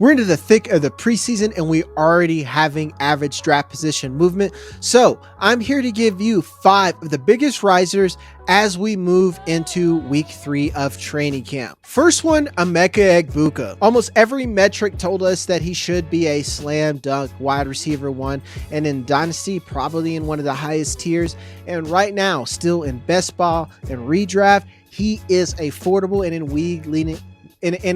We're into the thick of the preseason and we already having average draft position movement. So I'm here to give you 5 of the biggest risers as we move into week 3 of training camp. First one, Emeka Egbuka. Almost every metric told us that he should be a slam dunk wide receiver 1, and in dynasty probably in one of the highest tiers. And right now, still in best ball and redraft, he is affordable and in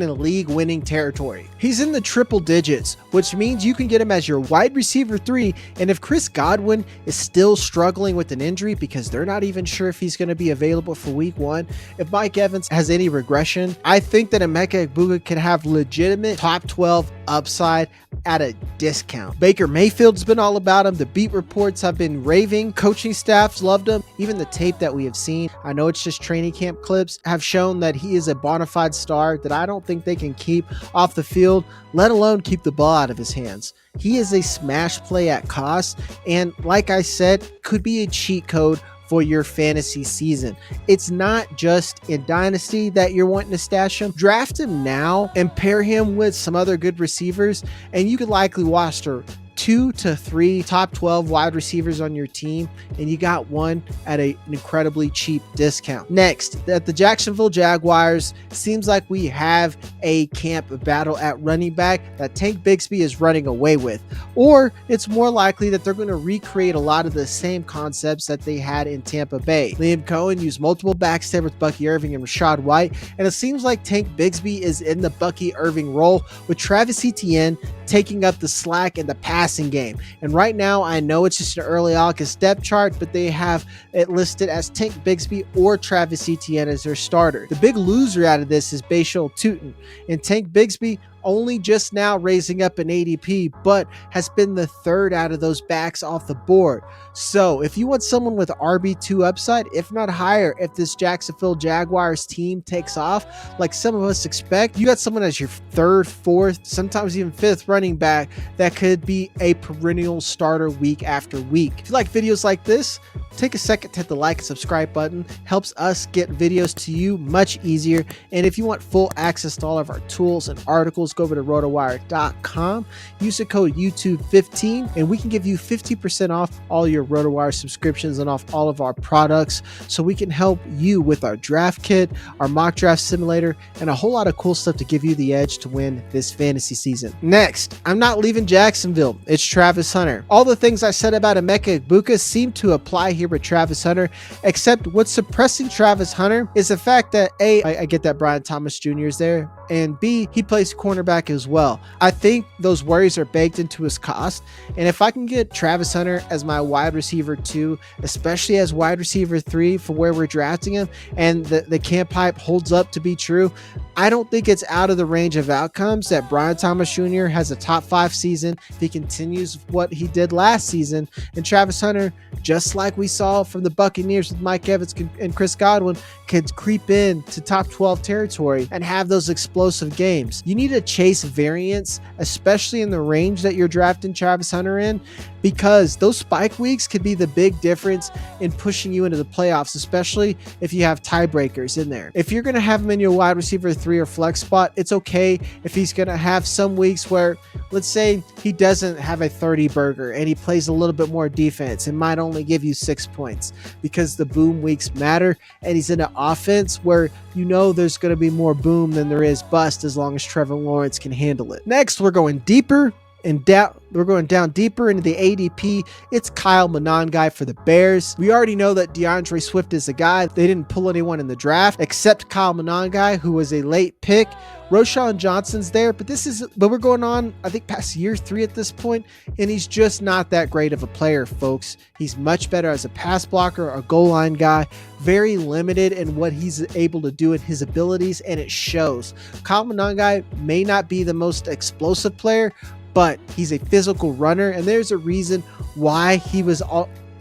a league winning territory. He's in the triple digits, which means you can get him as your wide receiver 3. And if Chris Godwin is still struggling with an injury because they're not even sure if he's going to be available for week 1, if Mike Evans has any regression, I think that Emeka Egbuka can have legitimate top 12 upside at a discount. Baker Mayfield's been all about him. The beat reports have been raving. Coaching staffs loved him. Even the tape that we have seen, I know it's just training camp clips, have shown that he is a bona fide star that I don't think they can keep off the field, let alone keep the ball out of his hands. He is a smash play at cost, and like I said, could be a cheat code for your fantasy season. It's not just in dynasty that you're wanting to stash him. Draft him now and pair him with some other good receivers, and you could likely roster 2 to 3 top 12 wide receivers on your team, and you got one at an incredibly cheap discount. Next, at the Jacksonville Jaguars, seems like we have a camp battle at running back that Tank Bigsby is running away with, or it's more likely that they're going to recreate a lot of the same concepts that they had in Tampa Bay. Liam Cohen used multiple backs there with Bucky Irving and Rashad White, and it seems like Tank Bigsby is in the Bucky Irving role, with Travis Etienne taking up the slack in the passing game. And right now, I know it's just an early August depth chart, but they have it listed as Tank Bigsby or Travis Etienne as their starter. The big loser out of this is Bashal Tutin, and Tank Bigsby only just now raising up an ADP, but has been the third out of those backs off the board. So if you want someone with RB2 upside, if not higher, if this Jacksonville Jaguars team takes off like some of us expect, you got someone as your 3rd, 4th, sometimes even 5th running back that could be a perennial starter week after week. If you like videos like this, take a second to hit the like and subscribe button. Helps us get videos to you much easier. And if you want full access to all of our tools and articles, go over to RotoWire.com. Use the code YouTube15 and we can give you 50% off all your RotoWire subscriptions and off all of our products, so we can help you with our draft kit, our mock draft simulator, and a whole lot of cool stuff to give you the edge to win this fantasy season. Next, I'm not leaving Jacksonville. It's Travis Hunter. All the things I said about Emeka Egbuka seem to apply here with Travis Hunter, except what's suppressing Travis Hunter is the fact that I get that Brian Thomas Jr. is there, and B, he plays cornerback as well. I think those worries are baked into his cost, and if I can get Travis Hunter as my wide receiver 2, especially as wide receiver 3 for where we're drafting him, and the camp hype holds up to be true, I don't think it's out of the range of outcomes that Brian Thomas Jr. has a top 5 season if he continues what he did last season, and Travis Hunter, just like we saw from the Buccaneers with Mike Evans and Chris Godwin, could creep in to top 12 territory and have those explosive games. You need to chase variance, especially in the range that you're drafting Travis Hunter in, because those spike weeks could be the big difference in pushing you into the playoffs, especially if you have tiebreakers in there. If you're going to have him in your wide receiver 3 or flex spot, it's okay if he's going to have some weeks where, let's say, he doesn't have a 30 burger and he plays a little bit more defense and might only give you 6 points, because the boom weeks matter, and he's in an offense where you know there's going to be more boom than there is bust as long as Trevor Lawrence can handle it. Next, we're going deeper and down. We're going down deeper into the ADP. It's Kyle Monangai for the Bears. We already know that DeAndre Swift is a guy. They didn't pull anyone in the draft except Kyle Monangai, who was a late pick. Roshan Johnson's there, but we're going on, I think, past year 3 at this point, and he's just not that great of a player, folks. He's much better as a pass blocker, a goal line guy, very limited in what he's able to do in his abilities, and it shows. Kyle Monangai may not be the most explosive player, but he's a physical runner, and there's a reason why he was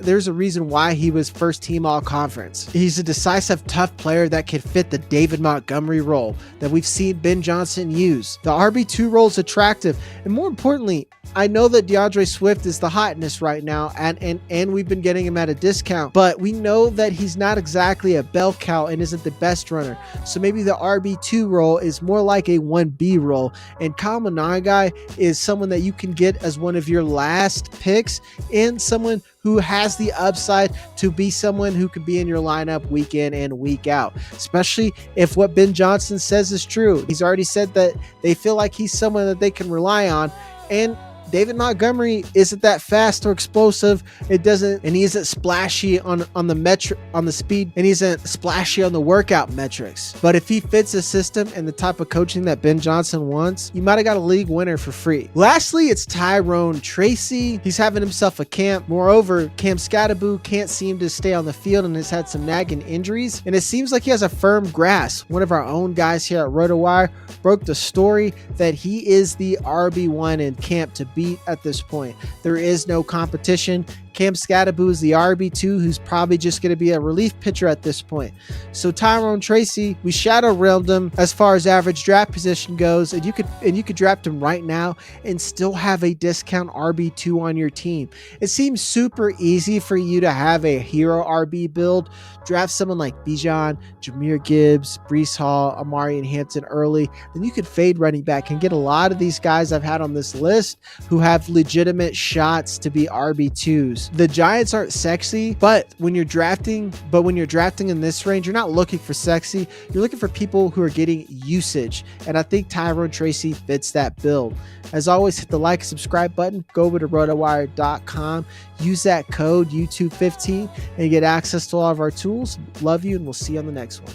there's a reason why he was first team all conference. He's a decisive, tough player that could fit the David Montgomery role that we've seen Ben Johnson use. The RB2 role is attractive, and more importantly, I know that DeAndre Swift is the hotness right now, and we've been getting him at a discount, but we know that he's not exactly a bell cow and isn't the best runner. So maybe the RB2 role is more like a 1B role, and Monangai is someone that you can get as one of your last picks and someone who has the upside to be someone who could be in your lineup week in and week out, especially if what Ben Johnson says is true. He's already said that they feel like he's someone that they can rely on, and David Montgomery isn't that fast or explosive. He isn't splashy on the speed, and he isn't splashy on the workout metrics. But if he fits the system and the type of coaching that Ben Johnson wants, you might have got a league winner for free. Lastly, it's Tyrone Tracy. He's having himself a camp. Moreover, Cam Scatterboo can't seem to stay on the field and has had some nagging injuries, and it seems like he has a firm grasp. One of our own guys here at RotoWire broke the story that he is the RB1 in camp to beat at this point. There is no competition. Cam Scatterboo is the RB2, who's probably just going to be a relief pitcher at this point. So Tyrone Tracy, we shadow realmed him as far as average draft position goes, and you could draft him right now and still have a discount RB2 on your team. It seems super easy for you to have a hero RB build. Draft someone like Bijan, Jahmyr Gibbs, Breece Hall, Amari, and Hampton early. Then you could fade running back and get a lot of these guys I've had on this list who have legitimate shots to be RB2s. The Giants aren't sexy, but when you're drafting in this range, you're not looking for sexy. You're looking for people who are getting usage, and I think Tyrone Tracy fits that build. As always, hit the like and subscribe button. Go over to rotowire.com. Use that code YouTube15 and get access to all of our tools. Love you, and we'll see you on the next one.